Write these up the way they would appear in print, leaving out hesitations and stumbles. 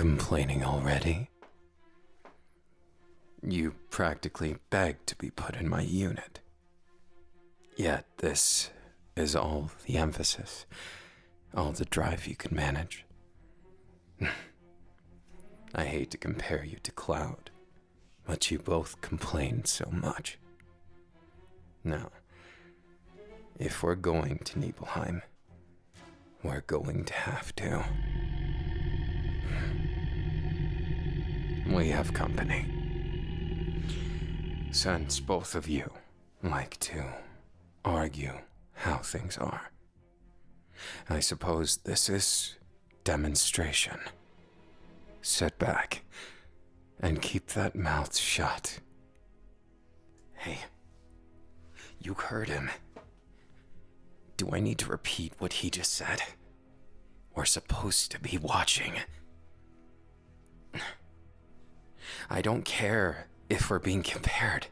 Complaining already? You practically begged to be put in my unit. Yet this is all the emphasis, all the drive you can manage. I hate to compare you to Cloud, but you both complained so much. Now, if we're going to Nibelheim, we're going to have to. We have company. Since both of you like to argue how things are, I suppose this is demonstration. Sit back and keep that mouth shut. Hey, you heard him. Do I need to repeat what he just said? We're supposed to be watching. I don't care if we're being compared.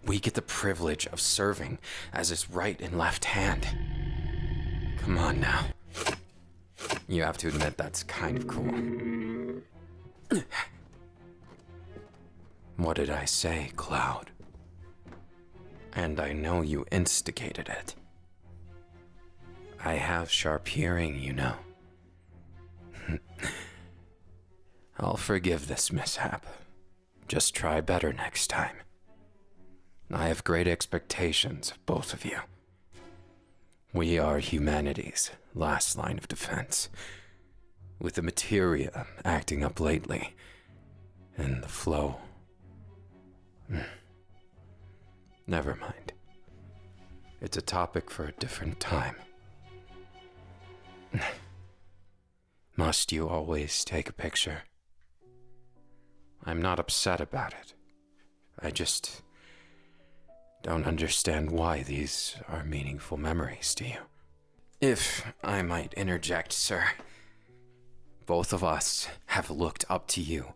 We get the privilege of serving as his right and left hand. Come on now. You have to admit that's kind of cool. What did I say, Cloud? And I know you instigated it. I have sharp hearing, you know. I'll forgive this mishap. Just try better next time. I have great expectations of both of you. We are humanity's last line of defense. With the materia acting up lately, and the flow. Never mind. It's a topic for a different time. Must you always take a picture? I'm not upset about it. I just don't understand why these are meaningful memories to you. If I might interject, sir, both of us have looked up to you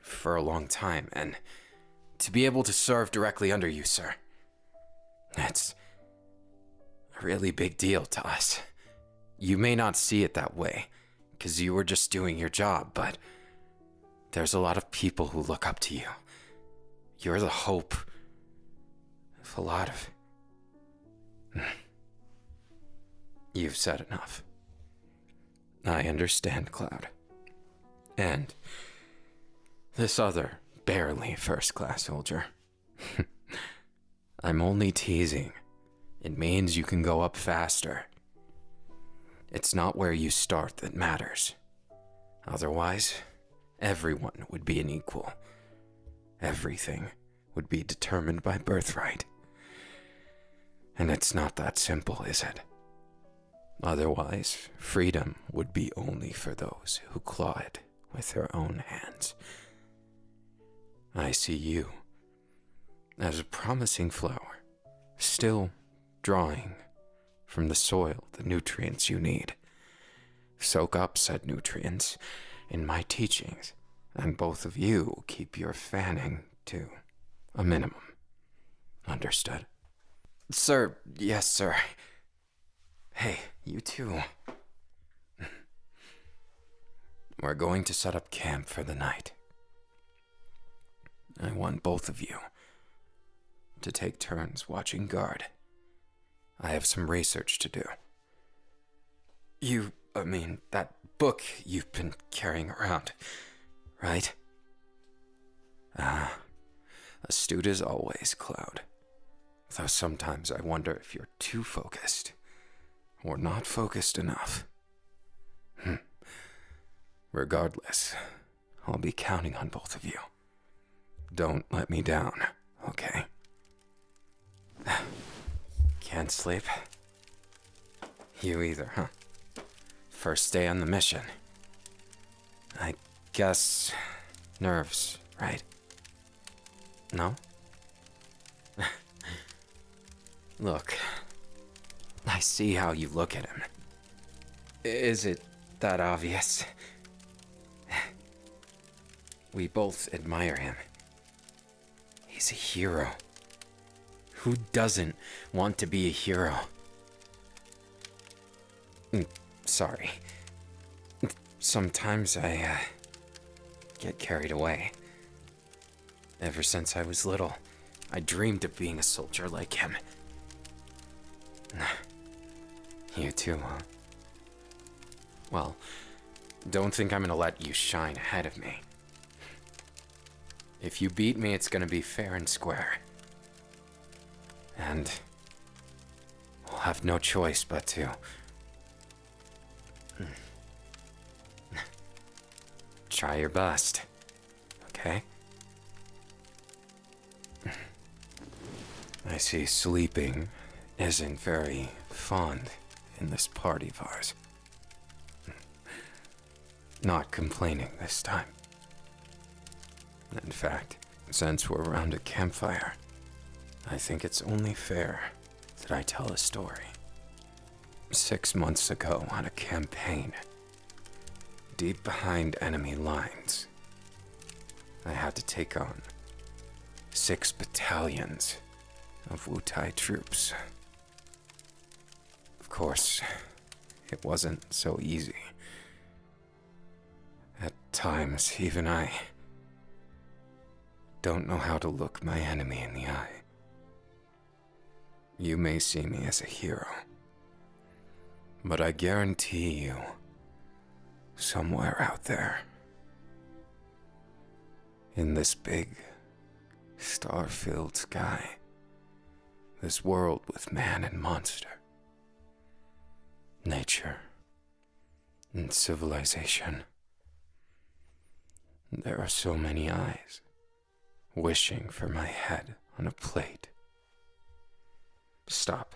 for a long time, and to be able to serve directly under you, sir, that's a really big deal to us. You may not see it that way, because you were just doing your job, but there's a lot of people who look up to you. You're the hope of a lot of... You've said enough. I understand, Cloud. And this other barely first-class soldier. I'm only teasing. It means you can go up faster. It's not where you start that matters. Otherwise, everyone would be an equal. Everything would be determined by birthright. And it's not that simple, is it? Otherwise, freedom would be only for those who claw it with their own hands. I see you as a promising flower, still drawing from the soil the nutrients you need. Soak up said nutrients in my teachings, and both of you keep your fanning to a minimum. Understood? Sir, yes, sir. Hey, you too. We're going to set up camp for the night. I want both of you to take turns watching guard. I have some research to do. That book you've been carrying around, right? Astute as always, Cloud. Though sometimes I wonder if you're too focused, or not focused enough. Regardless, I'll be counting on both of you. Don't let me down, okay? Can't sleep? You either, huh? First day on the mission. I guess nerves, right? No? Look, I see how you look at him. Is it that obvious? We both admire him. He's a hero. Who doesn't want to be a hero? Sorry. Sometimes I get carried away. Ever since I was little, I dreamed of being a soldier like him. You too, huh? Well, don't think I'm gonna let you shine ahead of me. If you beat me, it's gonna be fair and square. And we'll have no choice but to try your best, okay? I see sleeping isn't very fond in this party of ours. Not complaining this time. In fact, since we're around a campfire, I think it's only fair that I tell a story. 6 months ago on a campaign, deep behind enemy lines, I had to take on 6 battalions of Wutai troops. Of course, it wasn't so easy. At times, even I don't know how to look my enemy in the eye. You may see me as a hero, but I guarantee you, somewhere out there, in this big, star-filled sky, this world with man and monster, nature and civilization, there are so many eyes wishing for my head on a plate. Stop.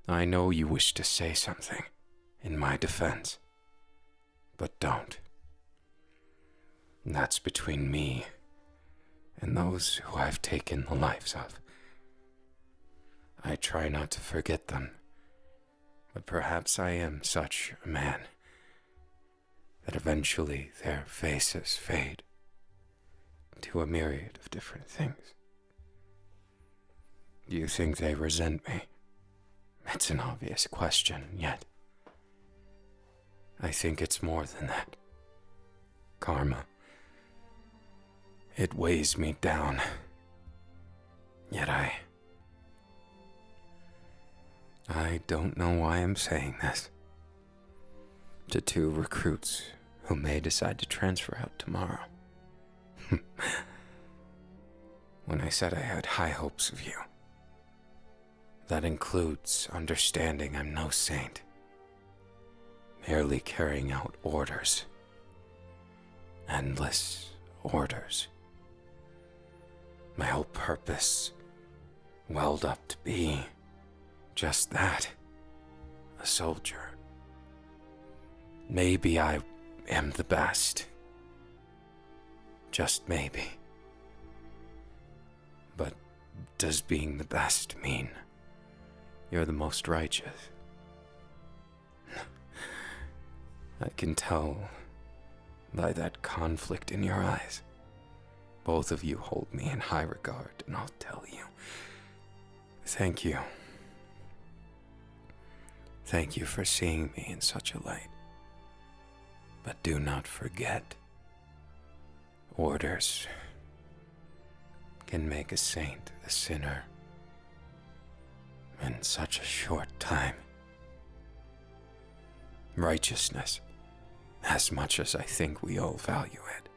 I know you wish to say something in my defense, but don't. That's between me and those who I've taken the lives of. I try not to forget them, but perhaps I am such a man that eventually their faces fade to a myriad of different things. Do you think they resent me? It's an obvious question, yet I think it's more than that. Karma. It weighs me down. Yet I don't know why I'm saying this. To 2 recruits who may decide to transfer out tomorrow. When I said I had high hopes of you, that includes understanding I'm no saint, merely carrying out orders. Endless orders. My whole purpose welled up to be just that, a soldier. Maybe I am the best. Just maybe. But does being the best mean you're the most righteous? I can tell by that conflict in your eyes. Both of you hold me in high regard, and I'll tell you. Thank you. Thank you for seeing me in such a light. But do not forget, orders can make a saint a sinner in such a short time. Righteousness, as much as I think we all value it,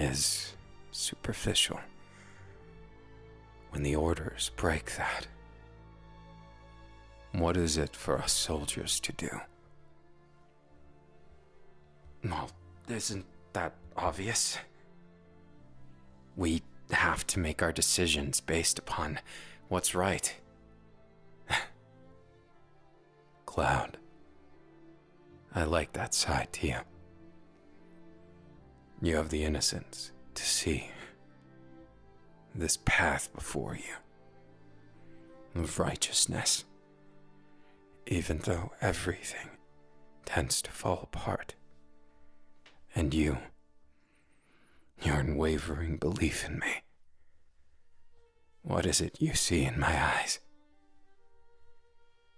is superficial. When the orders break that, what is it for us soldiers to do? Well, isn't that obvious? We have to make our decisions based upon what's right. Cloud, I like that side to you. You have the innocence to see this path before you of righteousness, even though everything tends to fall apart. And your unwavering belief in me. What is it you see in my eyes?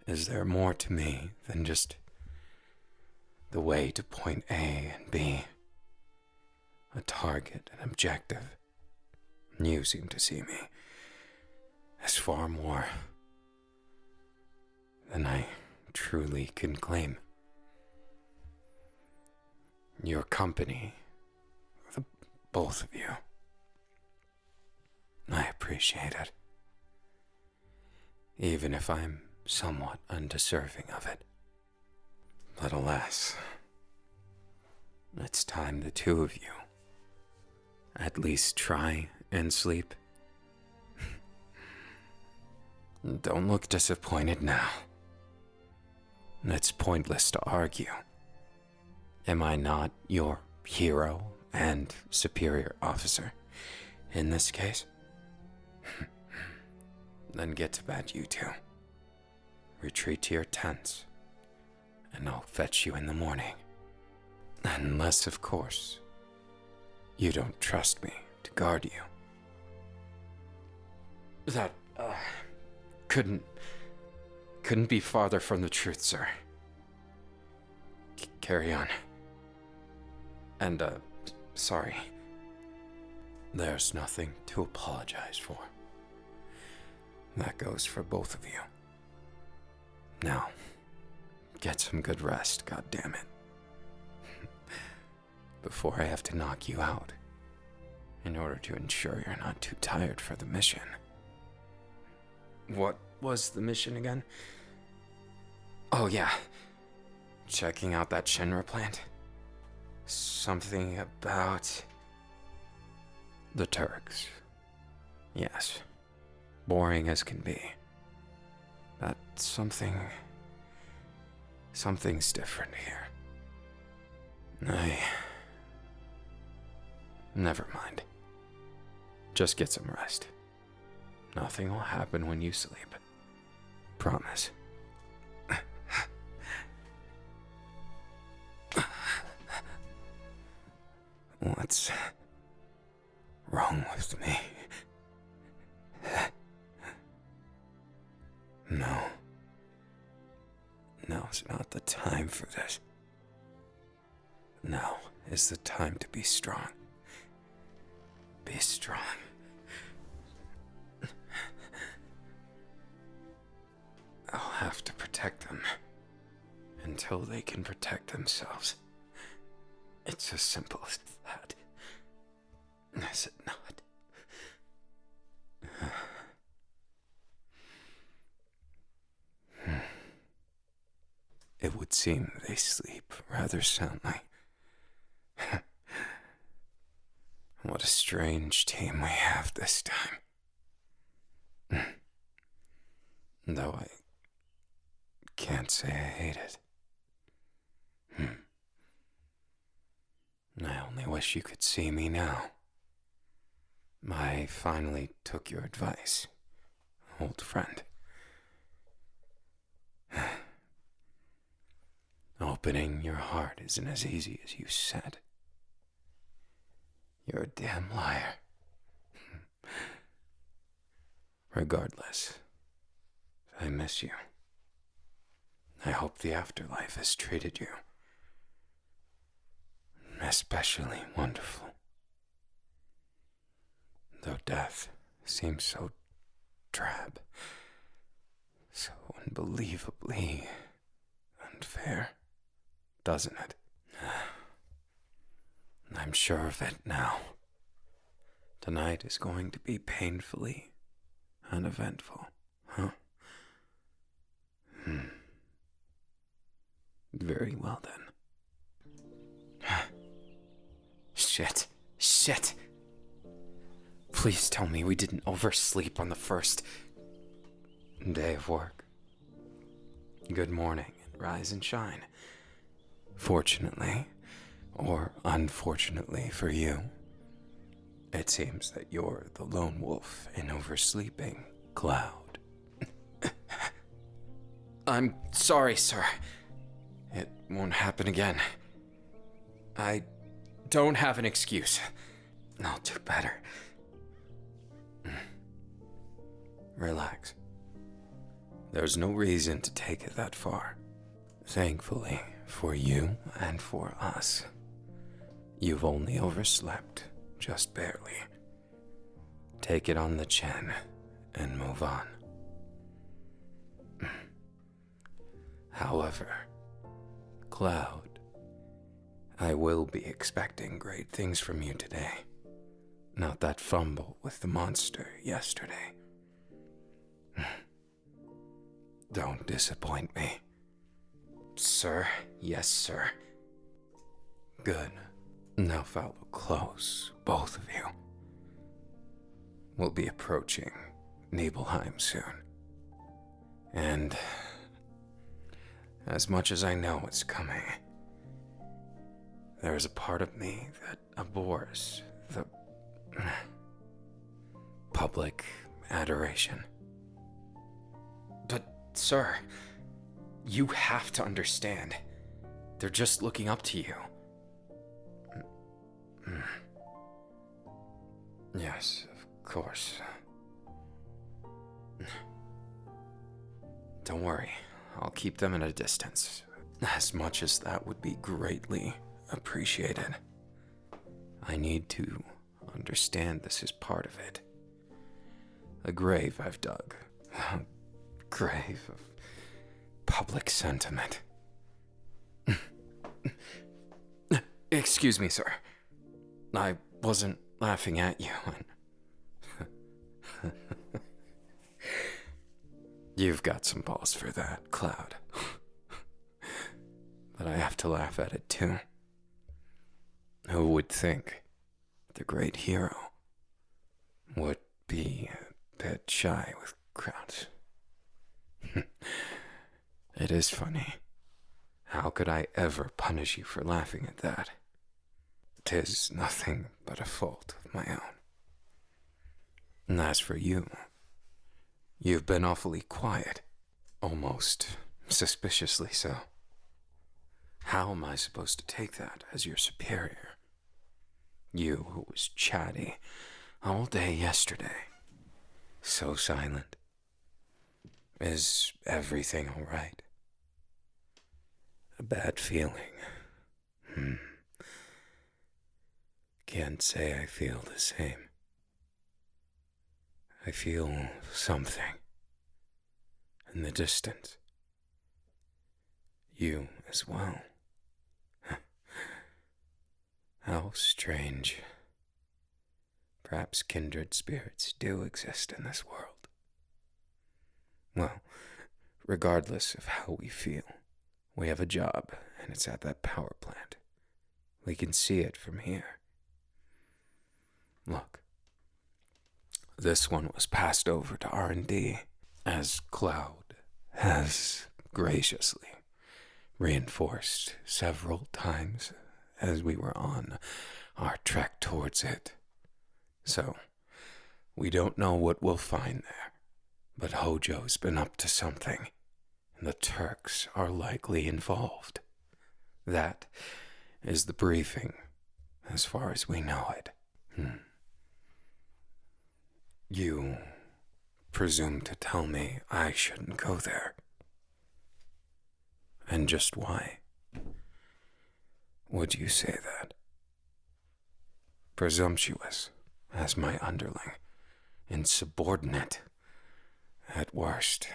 Is there more to me than just the way to point A and B a target, an objective. You seem to see me as far more than I truly can claim. Your company, the both of you, I appreciate it, even if I'm somewhat undeserving of it. But alas, it's time the two of you at least try and sleep. Don't look disappointed now. It's pointless to argue. Am I not your hero and superior officer in this case? Then get to bed, you two. Retreat to your tents, and I'll fetch you in the morning. Unless, of course, you don't trust me to guard you. That, couldn't be farther from the truth, sir. Carry on. And, sorry. There's nothing to apologize for. That goes for both of you. Now, get some good rest, goddammit. Before I have to knock you out, in order to ensure you're not too tired for the mission. What was the mission again? Oh yeah, checking out that Shinra plant. Something about the Turks. Yes, boring as can be. But something's different here. Never mind. Just get some rest. Nothing will happen when you sleep. Promise. What's wrong with me? No. Now's not the time for this. Now is the time to be strong. Be strong. I'll have to protect them until they can protect themselves. It's as simple as that. Is it not? It would seem they sleep rather soundly. What a strange team we have this time. Though I can't say I hate it. I only wish you could see me now. I finally took your advice, old friend. Opening your heart isn't as easy as you said. You're a damn liar. Regardless, I miss you. I hope the afterlife has treated you especially wonderful. Though death seems so drab, so unbelievably unfair, doesn't it? I'm sure of it now. Tonight is going to be painfully uneventful, huh? Very well then. Shit. Please tell me we didn't oversleep on the first day of work. Good morning, and rise and shine. Fortunately, or unfortunately for you, it seems that you're the lone wolf in oversleeping, Cloud. I'm sorry, sir. It won't happen again. I don't have an excuse. I'll do better. Relax. There's no reason to take it that far. Thankfully, for you and for us, You've only overslept, just barely. Take it on the chin and move on. However, Cloud, I will be expecting great things from you today. Not that fumble with the monster yesterday. Don't disappoint me. Sir? Yes, sir. Good. Now follow close, both of you. We'll be approaching Nibelheim soon. And as much as I know it's coming, there is a part of me that abhors the public adoration. But, sir, you have to understand. They're just looking up to you. Yes, of course. Don't worry, I'll keep them at a distance. As much as that would be greatly appreciated. I need to understand this is part of it. A grave I've dug. A grave of public sentiment. Excuse me, sir. I wasn't laughing at you. You've got some balls for that, Cloud. But I have to laugh at it too. Who would think the great hero would be a bit shy with crowds? It is funny. How could I ever punish you for laughing at that? 'Tis nothing but a fault of my own. And as for you, you've been awfully quiet, almost suspiciously so. How am I supposed to take that as your superior? You who was chatty all day yesterday, so silent. Is everything all right? A bad feeling. Can't say I feel the same. I feel something in the distance. You as well. How strange. Perhaps kindred spirits do exist in this world. Well, regardless of how we feel, we have a job, and it's at that power plant. We can see it from here. Look, this one was passed over to R&D, as Cloud has graciously reinforced several times as we were on our trek towards it. So, we don't know what we'll find there, but Hojo's been up to something, and the Turks are likely involved. That is the briefing, as far as we know it. You presume to tell me I shouldn't go there. And just why would you say that? Presumptuous as my underling, insubordinate at worst.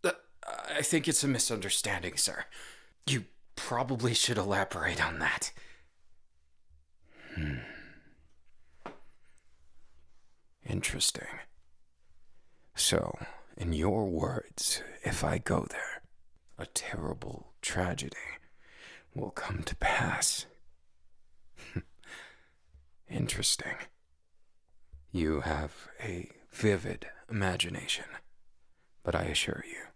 I think it's a misunderstanding, sir. You probably should elaborate on that. Interesting. So, in your words, if I go there, a terrible tragedy will come to pass. Interesting. You have a vivid imagination, but I assure you,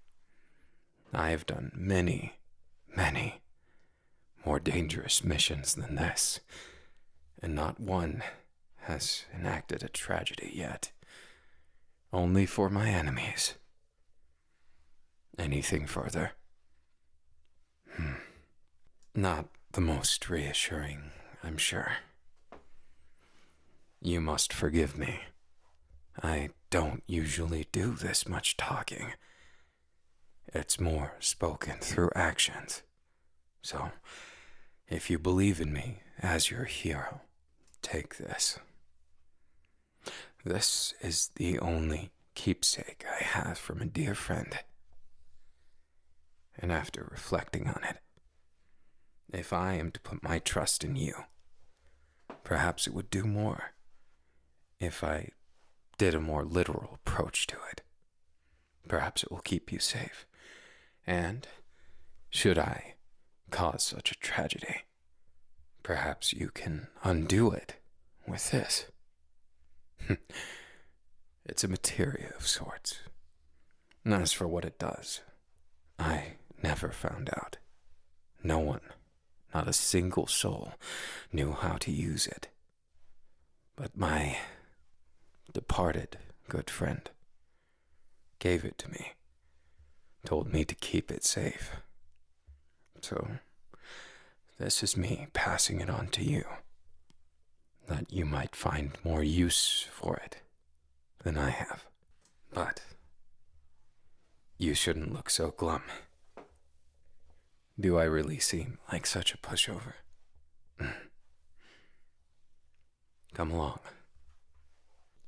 I have done many, many more dangerous missions than this, and not one has enacted a tragedy yet. Only for my enemies. Anything further? Not the most reassuring, I'm sure. You must forgive me. I don't usually do this much talking. It's more spoken through actions. So, If you believe in me as your hero, take this. This is the only keepsake I have from a dear friend. And after reflecting on it, if I am to put my trust in you, perhaps it would do more if I did a more literal approach to it. Perhaps it will keep you safe. And should I cause such a tragedy, perhaps you can undo it with this. It's a materia of sorts. As for what it does, I never found out. No one, not a single soul, knew how to use it. But my departed good friend gave it to me, told me to keep it safe. So, this is me passing it on to you, that you might find more use for it than I have. But you shouldn't look so glum. Do I really seem like such a pushover? Come along.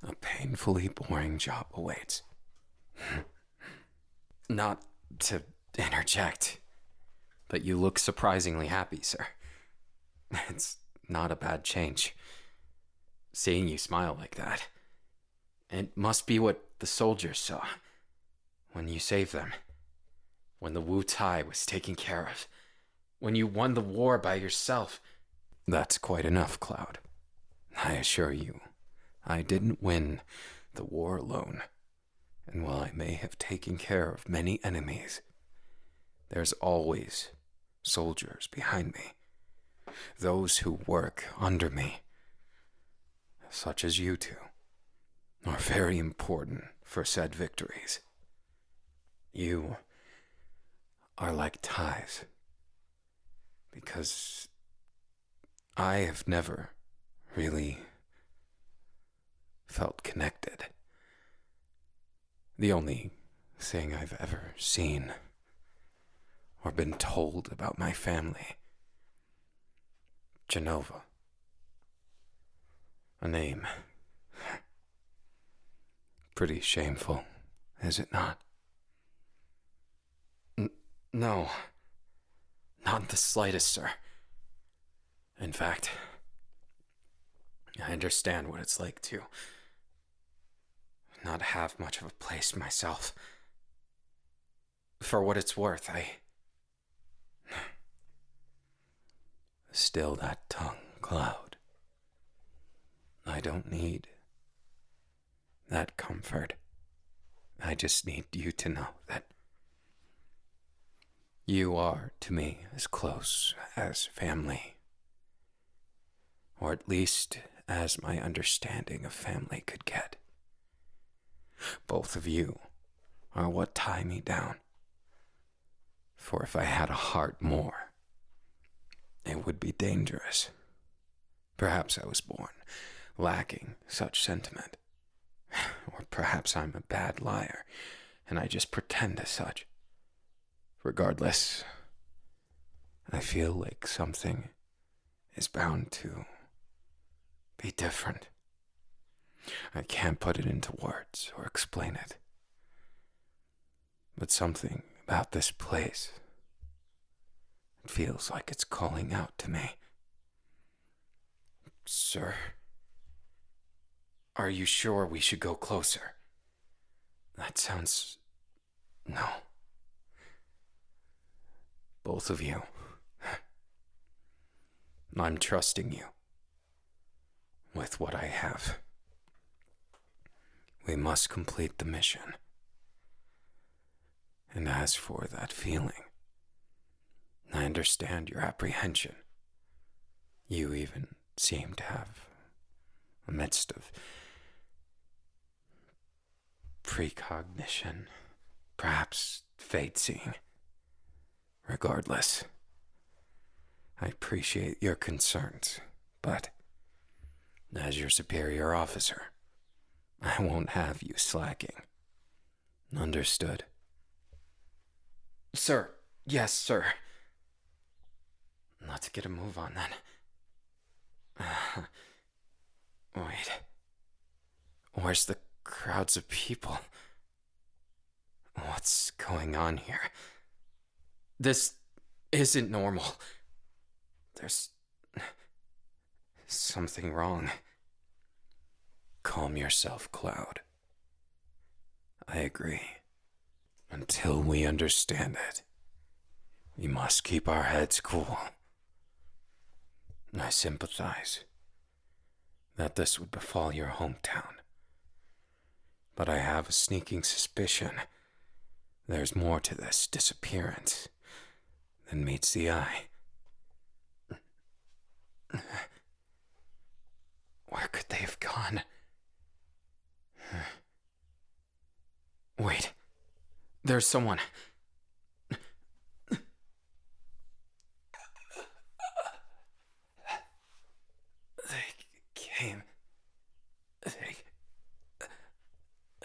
A painfully boring job awaits. Not to interject, but you look surprisingly happy, sir. It's not a bad change. Seeing you smile like that. It must be what the soldiers saw when you saved them. When the Wu Tai was taken care of. When you won the war by yourself. That's quite enough, Cloud. I assure you, I didn't win the war alone. And while I may have taken care of many enemies, there's always soldiers behind me. Those who work under me, such as you two, are very important for said victories. You are like ties, because I have never really felt connected. The only thing I've ever seen or been told about my family, Genova. A name. Pretty shameful, is it not? No. Not the slightest, sir. In fact, I understand what it's like to not have much of a place myself. For what it's worth, Still that tongue, Cloud. I don't need that comfort. I just need you to know that you are to me as close as family. Or at least as my understanding of family could get. Both of you are what tie me down. For if I had a heart more, it would be dangerous. Perhaps I was born lacking such sentiment. Or perhaps I'm a bad liar, and I just pretend as such. Regardless, I feel like something is bound to be different. I can't put it into words or explain it. But something about this place, it feels like it's calling out to me. Sir, are you sure we should go closer? That sounds... No. Both of you. I'm trusting you with what I have. We must complete the mission. And as for that feeling, I understand your apprehension. You even seem to have a midst of precognition, perhaps fate-seeing. Regardless, I appreciate your concerns, but as your superior officer, I won't have you slacking. Understood? Sir, yes, sir. Let's get a move on then. Wait. Where's the crowds of people? What's going on here? This isn't normal. There's something wrong. Calm yourself, Cloud. I agree. Until we understand it, we must keep our heads cool. I sympathize that this would befall your hometown. But I have a sneaking suspicion there's more to this disappearance than meets the eye. Where could they have gone? Wait, there's someone. They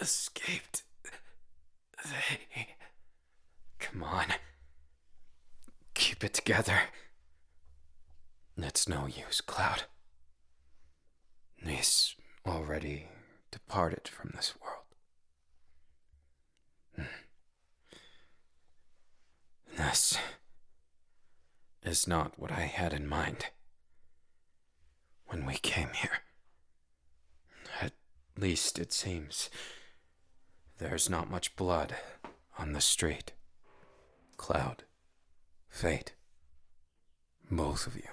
escaped. Come on. Keep it together. It's no use, Cloud. He's already departed from this world. This is not what I had in mind when we came here. At least it seems there's not much blood on the street. Cloud, Fate, both of you,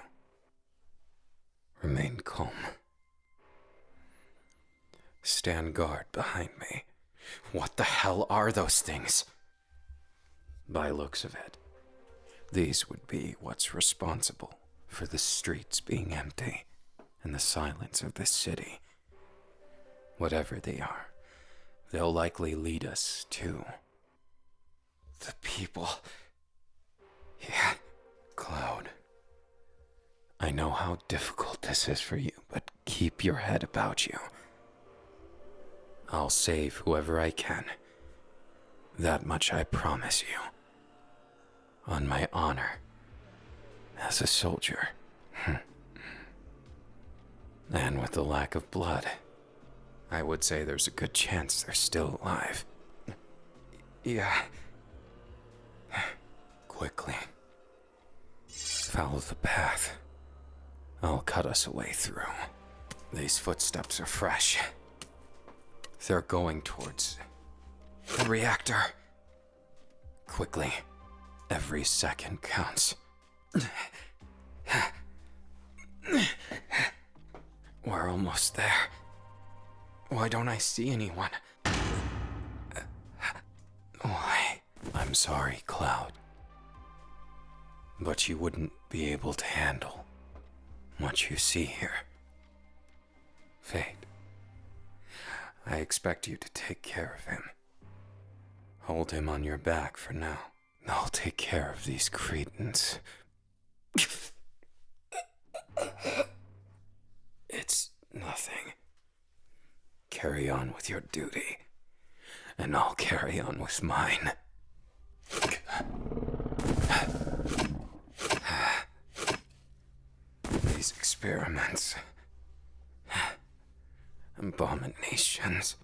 remain calm. Stand guard behind me. What the hell are those things? By looks of it, these would be what's responsible for the streets being empty and the silence of this city. Whatever they are, they'll likely lead us to the people. Yeah, Cloud. I know how difficult this is for you, but keep your head about you. I'll save whoever I can. That much I promise you. On my honor as a soldier. And with the lack of blood, I would say there's a good chance they're still alive. Yeah. Quickly. Follow the path. I'll cut us a way through. These footsteps are fresh. They're going towards the reactor. Quickly. Every second counts. We're almost there. Why don't I see anyone? Why? I'm sorry, Cloud. But you wouldn't be able to handle what you see here. Fate, I expect you to take care of him. Hold him on your back for now. I'll take care of these cretins. It's nothing. Carry on with your duty, and I'll carry on with mine. These experiments, abominations,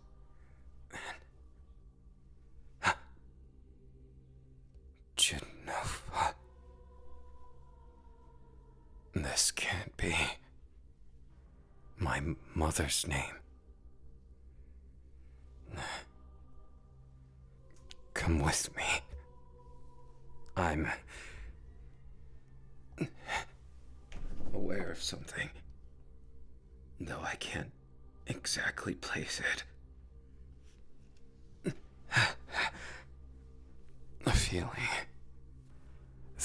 Genova. This can't be my mother's name. Come with me. I'm aware of something, though I can't exactly place it. A feeling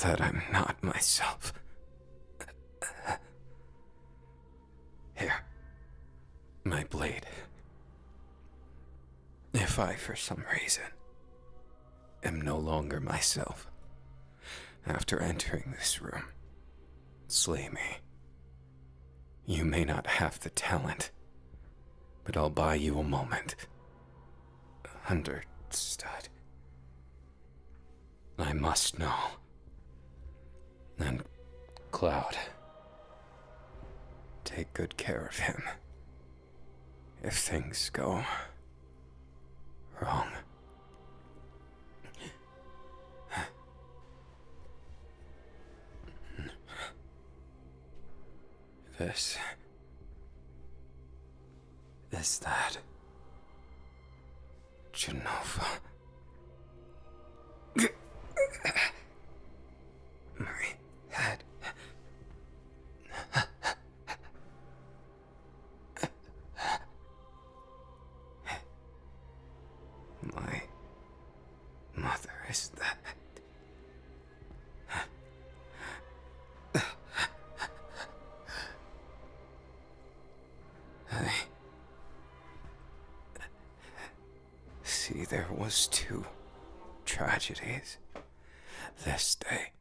that I'm not myself. Here, my blade. If I, for some reason, am no longer myself, after entering this room, slay me. You may not have the talent, but I'll buy you a moment. Understood. I must know. And Cloud. Take good care of him. If things go wrong. This is that Genova. My head. My mother is that. See, there was 2 tragedies this day.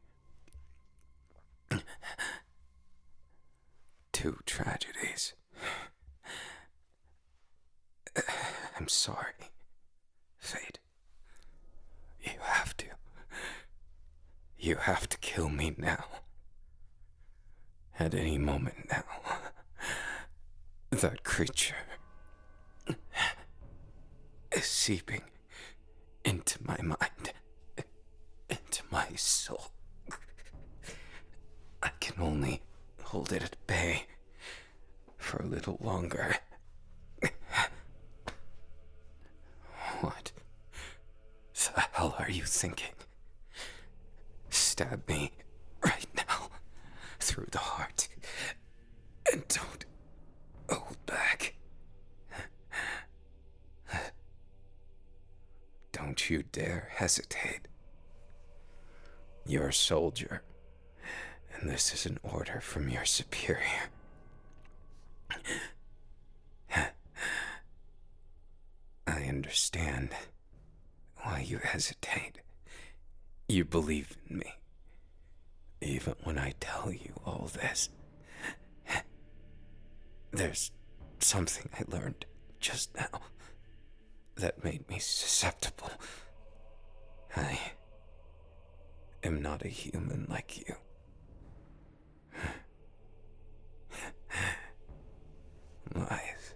2 tragedies. I'm sorry, Fate. You have to kill me now. At any moment now. That creature is seeping into my mind, into my soul. I can only hold it at bay for a little longer. What the hell are you thinking? Stab me right now through the heart and don't hold back. Don't you dare hesitate. You're a soldier, and this is an order from your superior. I understand why you hesitate. You believe in me, even when I tell you all this. There's something I learned just now that made me susceptible. I am not a human like you. Lies.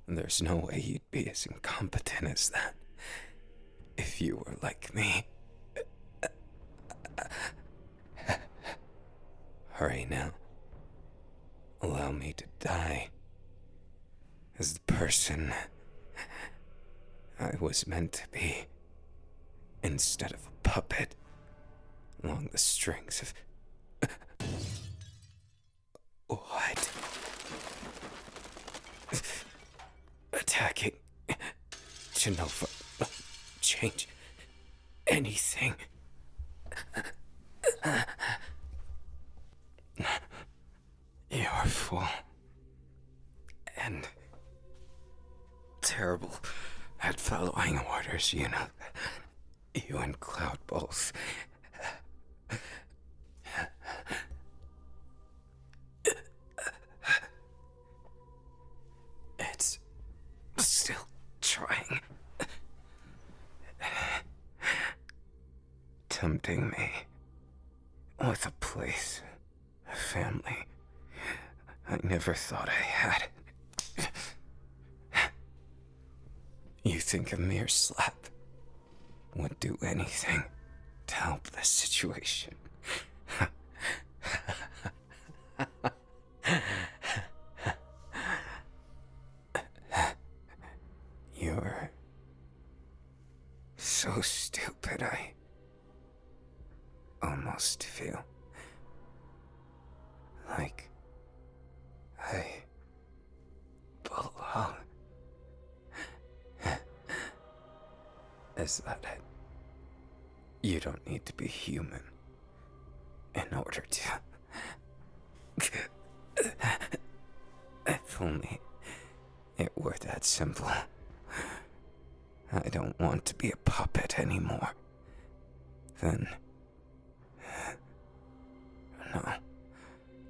There's no way you'd be as incompetent as that if you were like me. Hurry now. Allow me to die as the person I was meant to be, instead of a puppet along the strings of... What? Attacking Genova. Change anything. You're full and terrible at following orders, you know. You and Cloud both. It's still trying. Tempting me with a place, a family. I never thought I had it. You think a mere slap would do anything to help this situation? You're so stupid, I almost feel like I belong. Is that it? You don't need to be human in order to... If only it were that simple. I don't want to be a puppet anymore. Then... No,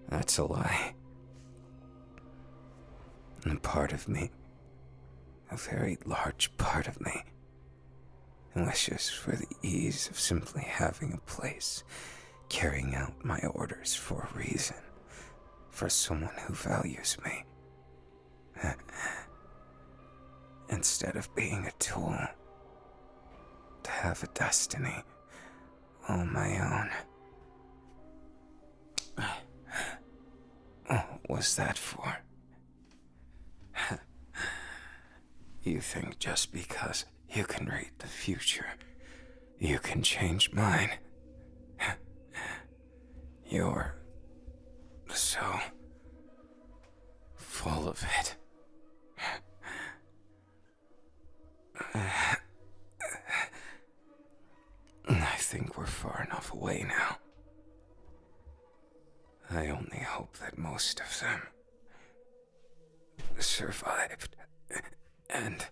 that's a lie. A part of me, a very large part of me, wishes for the ease of simply having a place carrying out my orders for a reason, for someone who values me, instead of being a tool, to have a destiny all my own. What was that for? You think just because you can read the future, you can change mine? You're so full of it. I think we're far enough away now. I only hope that most of them survived, and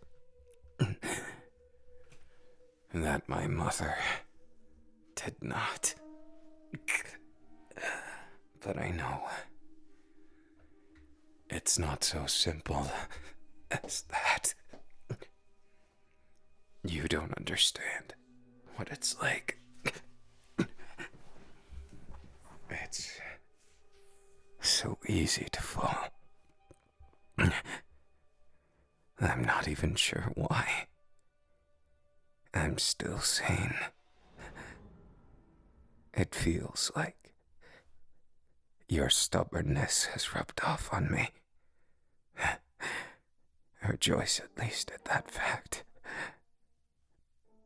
that my mother did not. But I know it's not so simple as that. You don't understand what it's like. It's so easy to fall. I'm not even sure why. I'm still sane. It feels like your stubbornness has rubbed off on me. Rejoice at least at that fact.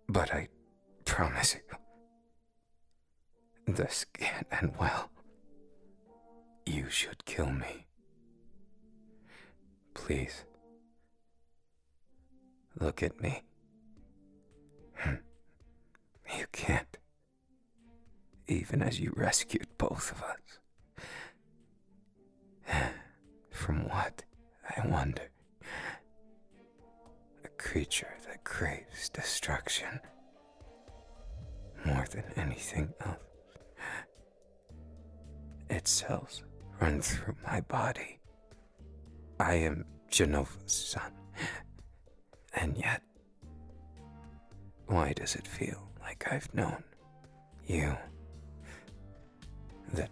But I promise you, this can't end well. You should kill me. Please. Look at me. You can't. Even as you rescued both of us. From what, I wonder? A creature that craves destruction more than anything else. Its cells run through my body. I am Genova's son. And yet, why does it feel like I've known you? That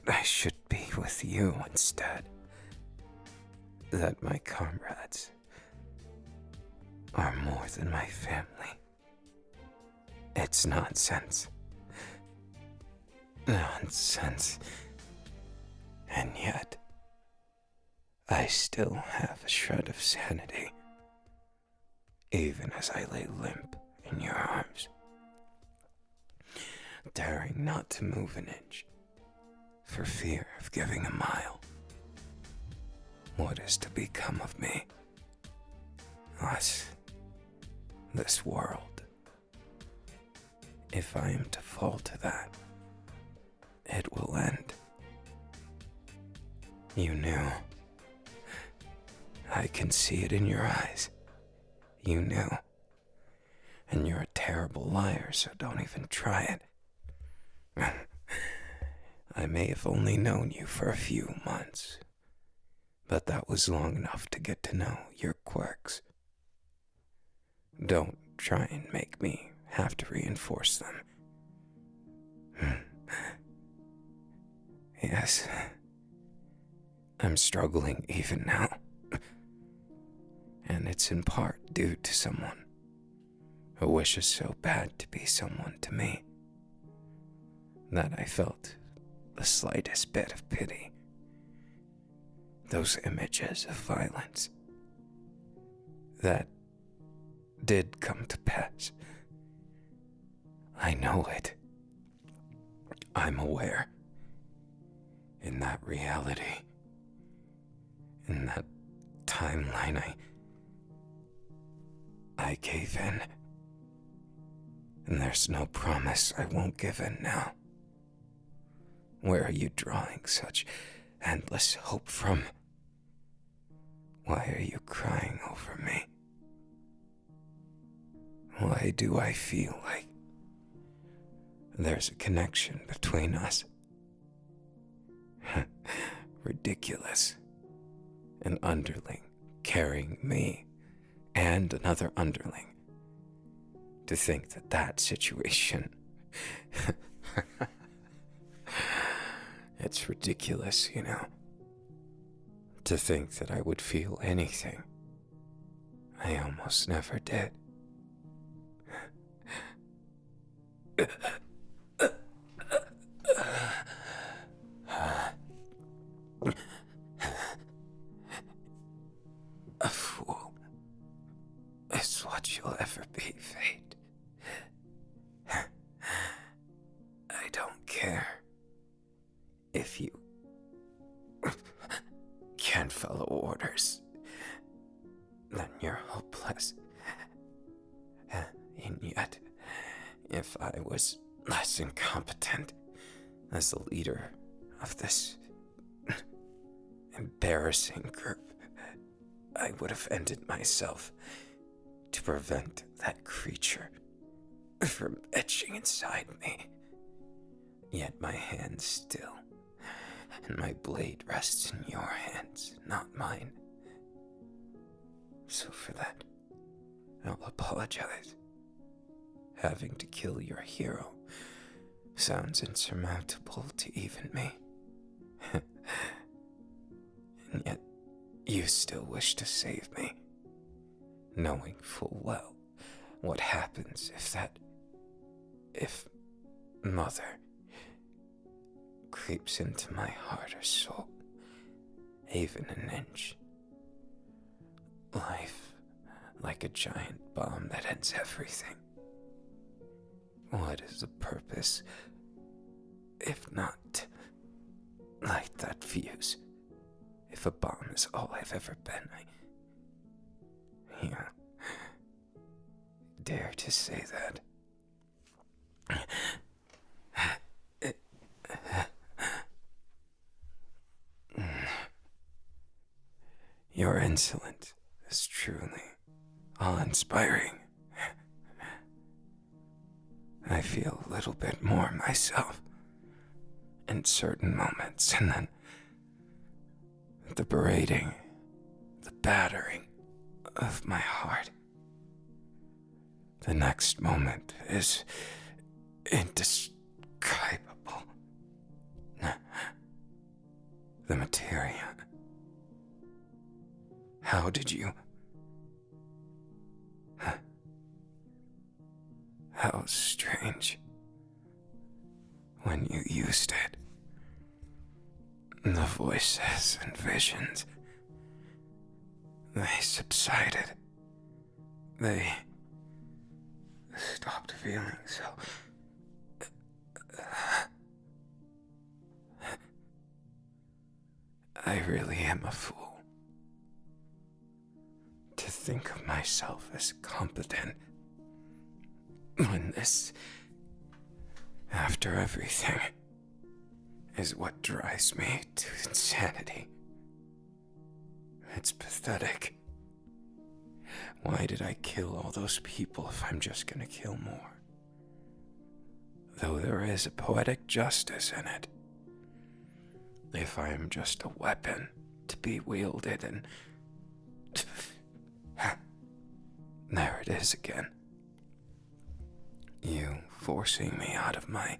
I should be with you instead. That my comrades are more than my family. It's nonsense. Nonsense. And yet, I still have a shred of sanity, even as I lay limp in your arms, daring not to move an inch, for fear of giving a mile. What is to become of me? Us, this world. If I am to fall to that, it will end. You knew. I can see it in your eyes. You knew. And you're a terrible liar, so don't even try it. I may have only known you for a few months, but that was long enough to get to know your quirks. Don't try and make me have to reinforce them. Yes, I'm struggling even now. And it's in part due to someone who wishes so bad to be someone to me that I felt the slightest bit of pity. Those images of violence that did come to pass. I know it. I'm aware. In that reality, in that timeline, I gave in. And there's no promise I won't give in now. Where are you drawing such endless hope from? Why are you crying over me? Why do I feel like there's a connection between us? Ridiculous. An underling carrying me and another underling. To think that situation It's ridiculous, you know, to think that I would feel anything. I almost never did. A fool is what you'll ever be, Fate. I don't care if you can't follow orders, then you're hopeless. And yet, if I was less incompetent as the leader of this embarrassing group, I would have ended myself to prevent that creature from etching inside me. Yet my hand still, and my blade rests in your hands, not mine. So for that, I'll apologize. Having to kill your hero sounds insurmountable to even me. And yet, you still wish to save me, knowing full well what happens if Mother creeps into my heart or soul, even an inch. Life, like a giant bomb that ends everything. What is the purpose, if not to light that fuse? If a bomb is all I've ever been, you dare to say that? Your insolence is truly awe-inspiring. I feel a little bit more myself in certain moments, and then the berating, the battering of my heart. The next moment is indescribable. The materia. How did you... How strange when you used it. The voices and visions, they subsided. They stopped feeling so... I really am a fool to think of myself as competent when this, after everything, is what drives me to insanity. It's pathetic. Why did I kill all those people if I'm just gonna kill more? Though there is a poetic justice in it. If I am just a weapon to be wielded and... There it is again. You forcing me out of my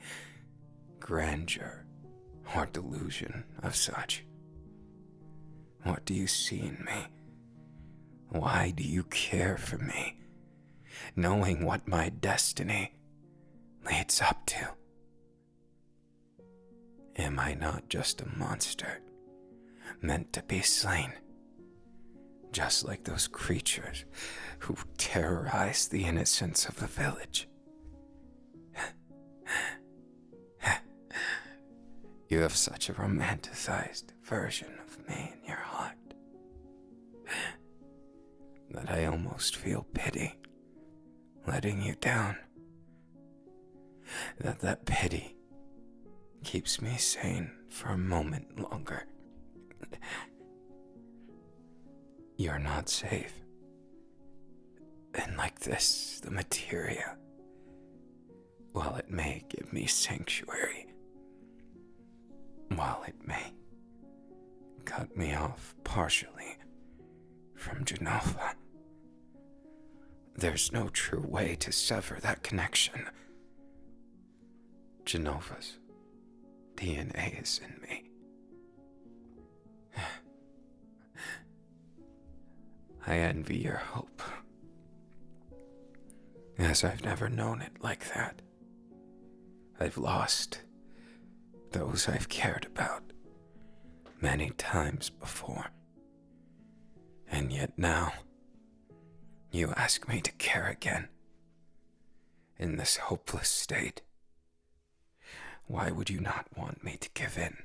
grandeur or delusion of such. What do you see in me? Why do you care for me, knowing what my destiny leads up to? Am I not just a monster, meant to be slain? Just like those creatures who terrorize the innocents of the village. You have such a romanticized version of me in your heart that I almost feel pity letting you down. That pity keeps me sane for a moment longer. You're not safe. And like this, the materia, while it may give me sanctuary, while it may cut me off partially from Genova, there's no true way to sever that connection. Genova's DNA is in me. I envy your hope, as I've never known it like that. I've lost those I've cared about many times before, and yet now you ask me to care again in this hopeless state. Why would you not want me to give in?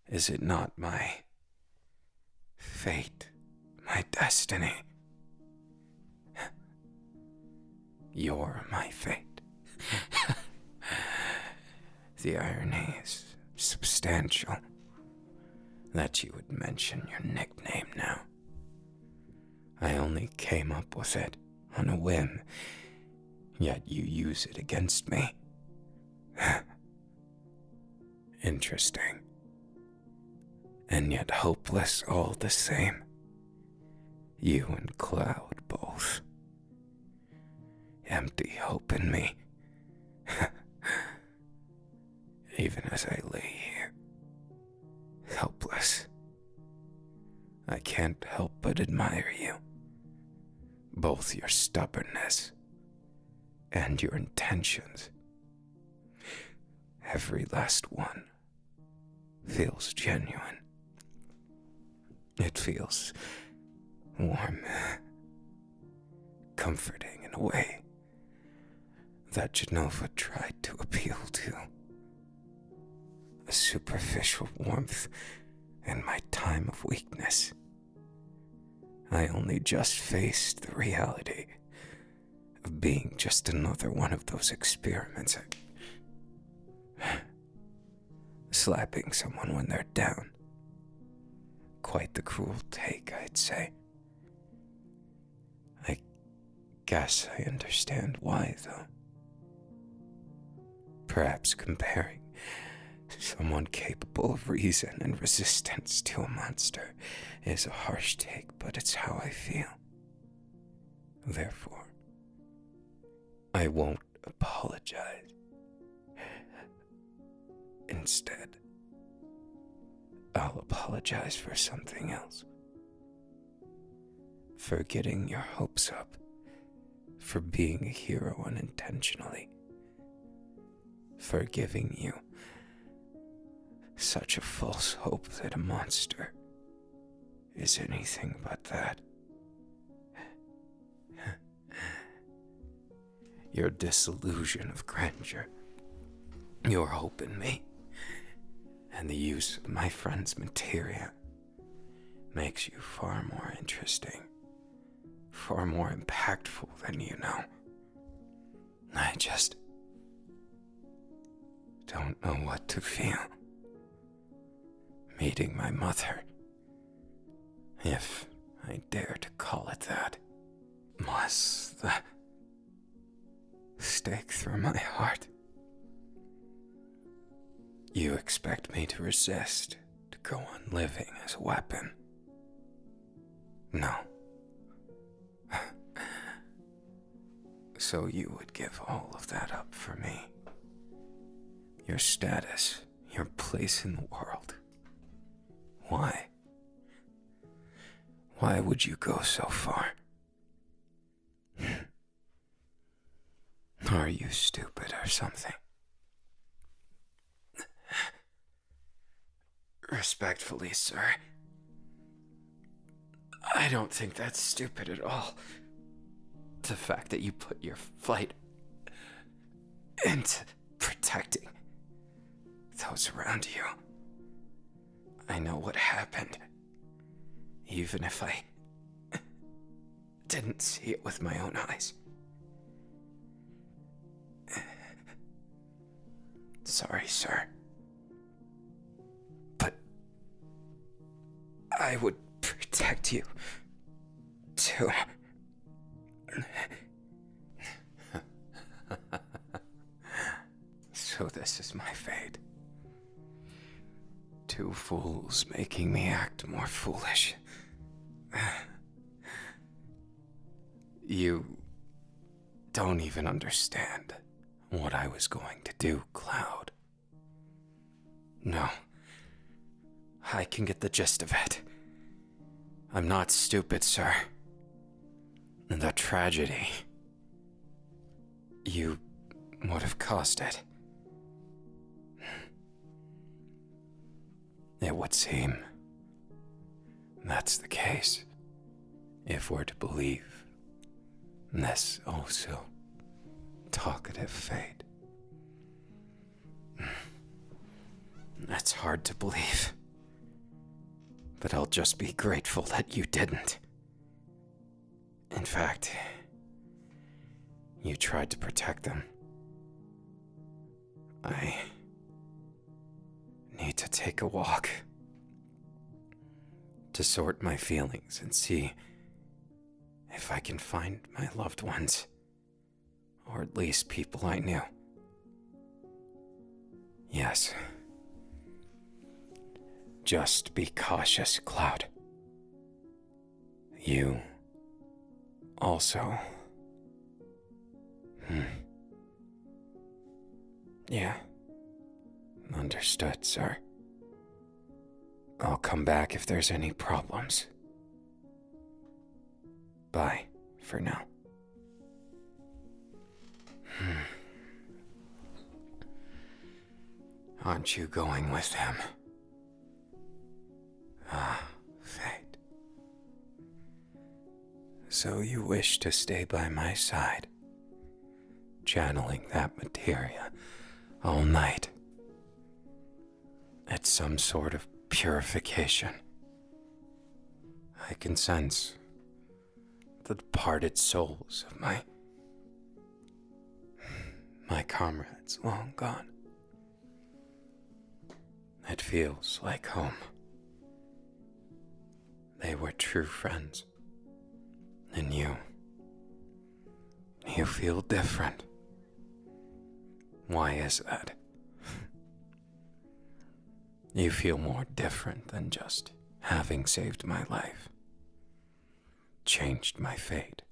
Is it not my fate, my destiny? You're my fate. The irony is substantial that you would mention your nickname now. I only came up with it on a whim, yet you use it against me. Interesting. And yet hopeless all the same. You and Cloud both. Empty hope in me. Even as I lay here, helpless, I can't help but admire you. Both your stubbornness and your intentions. Every last one feels genuine. It feels warm, comforting in a way that Genova tried to appeal to. A superficial warmth in my time of weakness. I only just faced the reality of being just another one of those experiments. Slapping someone when they're down. Quite the cruel take, I'd say. I guess I understand why, though. Perhaps comparing someone capable of reason and resistance to a monster is a harsh take, but it's how I feel. Therefore, I won't apologize. Instead, I'll apologize for something else. For getting your hopes up. For being a hero unintentionally. For giving you such a false hope that a monster is anything but that. Your disillusion of grandeur, your hope in me, and the use of my friend's materia makes you far more interesting, far more impactful than you know. I just don't know what to feel. Meeting my mother, if I dare to call it that, was the stake through my heart. You expect me to resist, to go on living as a weapon. No. So you would give all of that up for me. Your status, your place in the world. Why? Why would you go so far? Are you stupid or something? Respectfully, sir, I don't think that's stupid at all. The fact that you put your fight into protecting those around you. I know what happened, even if I didn't see it with my own eyes. Sorry, sir. But I would protect you, too. So this is my fate. Two fools making me act more foolish. You don't even understand what I was going to do, Cloud. No. I can get the gist of it. I'm not stupid, sir. The tragedy. You would have caused it. It would seem that's the case, if we're to believe this also talkative fate. It's hard to believe, but I'll just be grateful that you didn't. In fact, you tried to protect them. I need to take a walk to sort my feelings and see if I can find my loved ones, or at least people I knew. Yes. Just be cautious, Cloud. You also. Yeah. Understood, sir. I'll come back if there's any problems. Bye, for now. Aren't you going with him? Ah, fate. So you wish to stay by my side, channeling that materia all night. It's some sort of purification. I can sense the departed souls of my comrades long gone. It feels like home. They were true friends. And you feel different. Why is that? You feel more different than just having saved my life, changed my fate,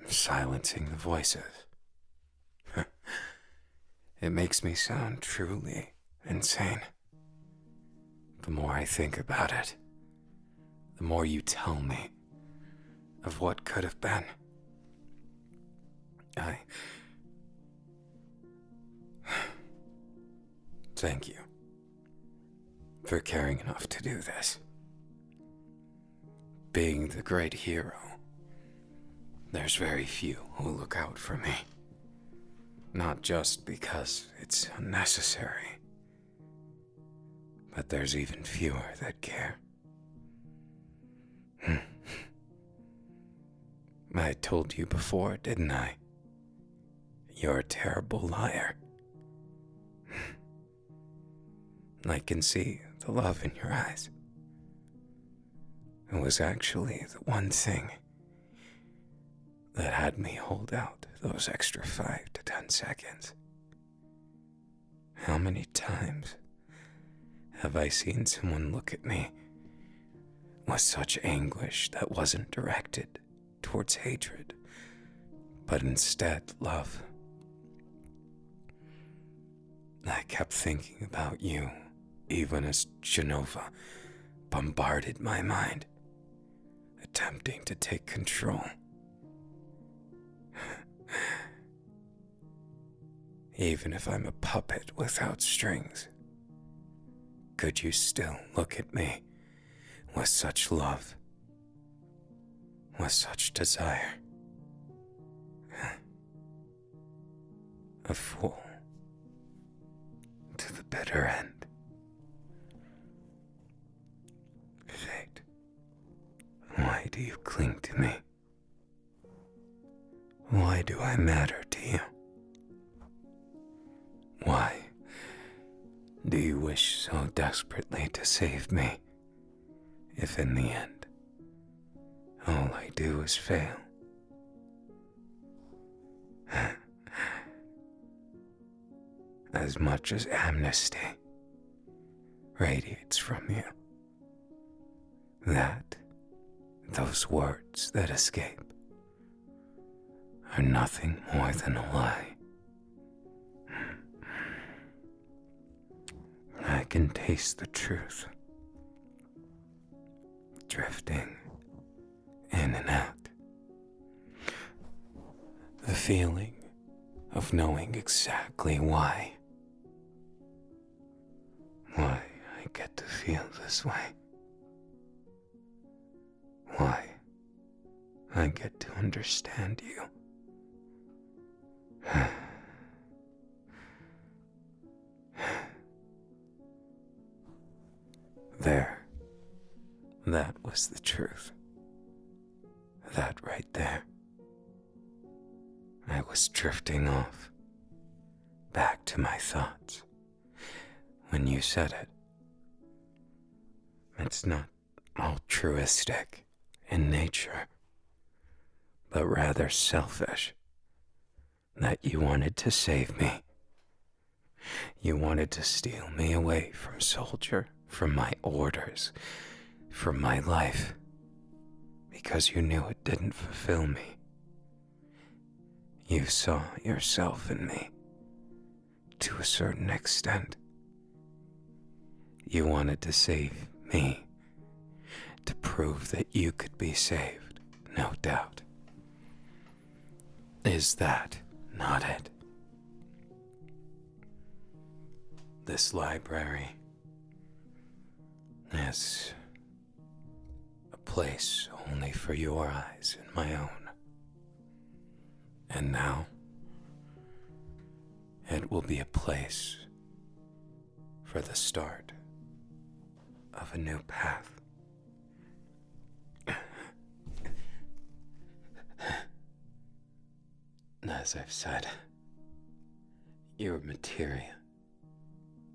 silencing the voices. It makes me sound truly insane. The more I think about it, the more you tell me of what could have been. Thank you for caring enough to do this. Being the great hero, there's very few who look out for me. Not just because it's unnecessary, but there's even fewer that care. I told you before, didn't I? You're a terrible liar. I can see the love in your eyes. It was actually the one thing that had me hold out those extra 5 to 10 seconds. How many times have I seen someone look at me with such anguish that wasn't directed towards hatred, but instead love? I kept thinking about you even as Genova bombarded my mind, attempting to take control. Even if I'm a puppet without strings, could you still look at me with such love, with such desire? A fool to the bitter end. Fate, why do you cling to me? Why do I matter to you? Why do you wish so desperately to save me, if in the end, all I do is fail? As much as amnesty radiates from you, those words that escape are nothing more than a lie. can taste the truth, drifting in and out. The feeling of knowing exactly why I get to feel this way. Why I get to understand you. There. That was the truth. That right there. I was drifting off, back to my thoughts, when you said it. It's not altruistic in nature, but rather selfish, that you wanted to save me. You wanted to steal me away from Soldier, from my orders, from my life, because you knew it didn't fulfill me. You saw yourself in me, to a certain extent. You wanted to save me, to prove that you could be saved, no doubt. Is that not it? This library is a place only for your eyes and my own. And now, it will be a place for the start of a new path. As I've said, your materia,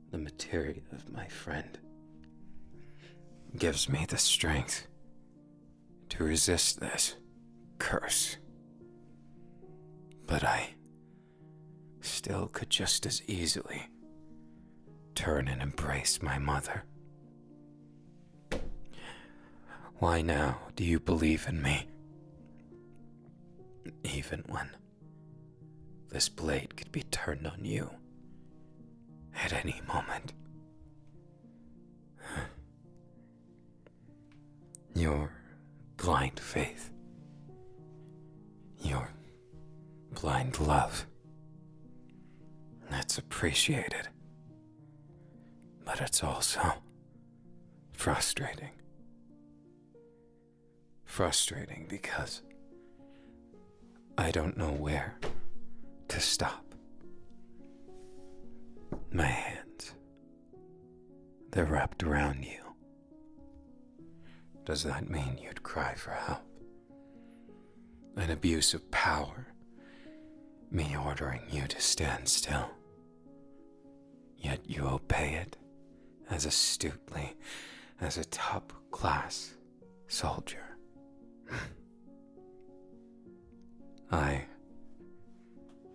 the materia of my friend, gives me the strength to resist this curse. But I still could just as easily turn and embrace my mother. Why now do you believe in me? Even when this blade could be turned on you at any moment. Your blind faith, your blind love, that's appreciated, but it's also frustrating. Frustrating because I don't know where to stop. My hands, they're wrapped around you. Does that mean you'd cry for help? An abuse of power, me ordering you to stand still, yet you obey it as astutely as a top-class soldier. I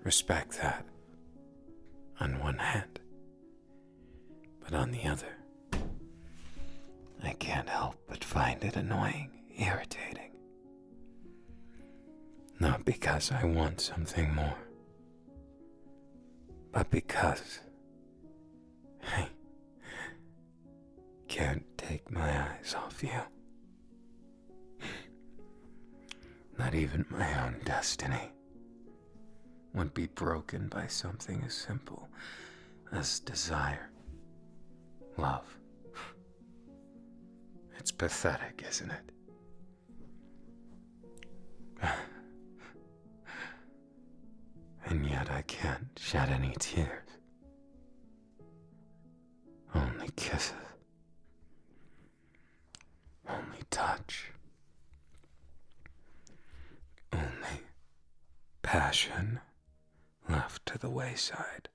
respect that on one hand, but on the other, I can't help but find it annoying, irritating. Not because I want something more, but because I can't take my eyes off you. Not even my own destiny would be broken by something as simple as desire, love. It's pathetic, isn't it? And yet I can't shed any tears. Only kisses. Only touch. Only passion left to the wayside.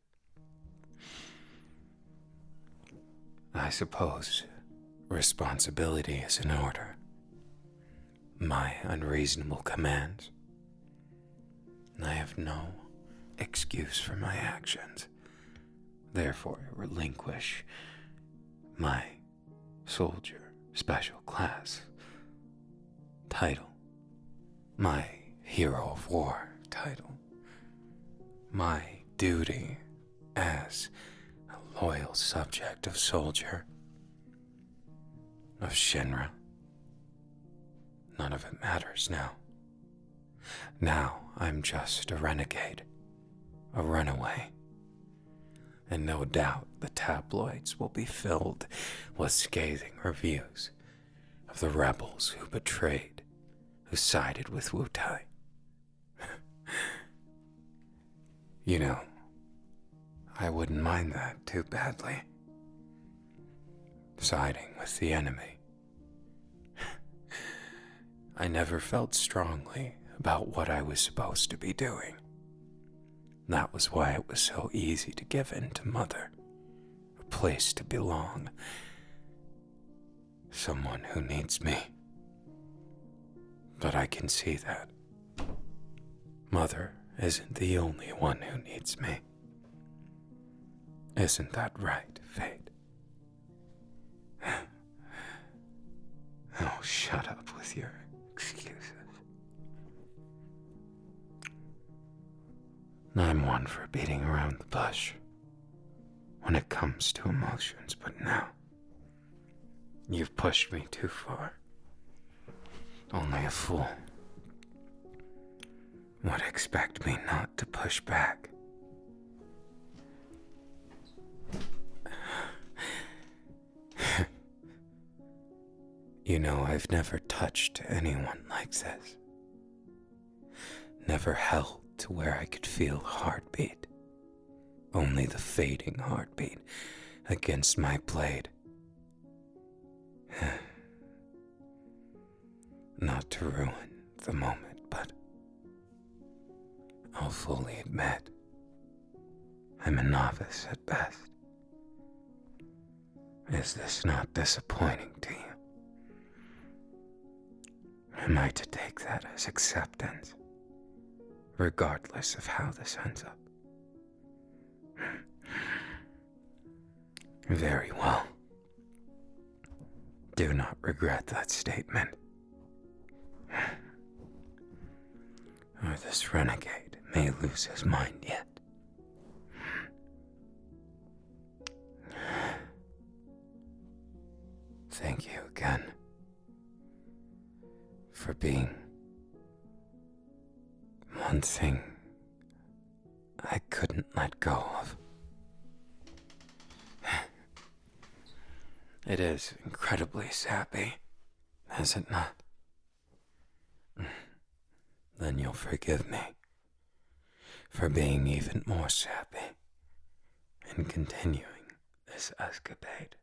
I suppose responsibility is in order. My unreasonable commands. I have no excuse for my actions. Therefore, I relinquish my soldier special class title, my hero of war title, my duty as a loyal subject of Soldier, of Shinra. None of it matters now. Now I'm just a renegade, a runaway. And no doubt the tabloids will be filled with scathing reviews of the rebels who betrayed, who sided with Wutai. You know, I wouldn't mind that too badly. Siding with the enemy. I never felt strongly about what I was supposed to be doing. That was why it was so easy to give in to Mother, a place to belong, someone who needs me. But I can see that Mother isn't the only one who needs me. Isn't that right, Fate? Oh, shut up with your excuses. I'm one for beating around the bush when it comes to emotions, but now you've pushed me too far. Only a fool would expect me not to push back. You know, I've never touched anyone like this. Never held to where I could feel a heartbeat. Only the fading heartbeat against my blade. Not to ruin the moment, but I'll fully admit I'm a novice at best. Is this not disappointing to you? Am I to take that as acceptance, regardless of how this ends up? Very well. Do not regret that statement. Or this renegade may lose his mind yet. Thank you again for being one thing I couldn't let go of. It is incredibly sappy, is it not? Then you'll forgive me for being even more sappy and continuing this escapade.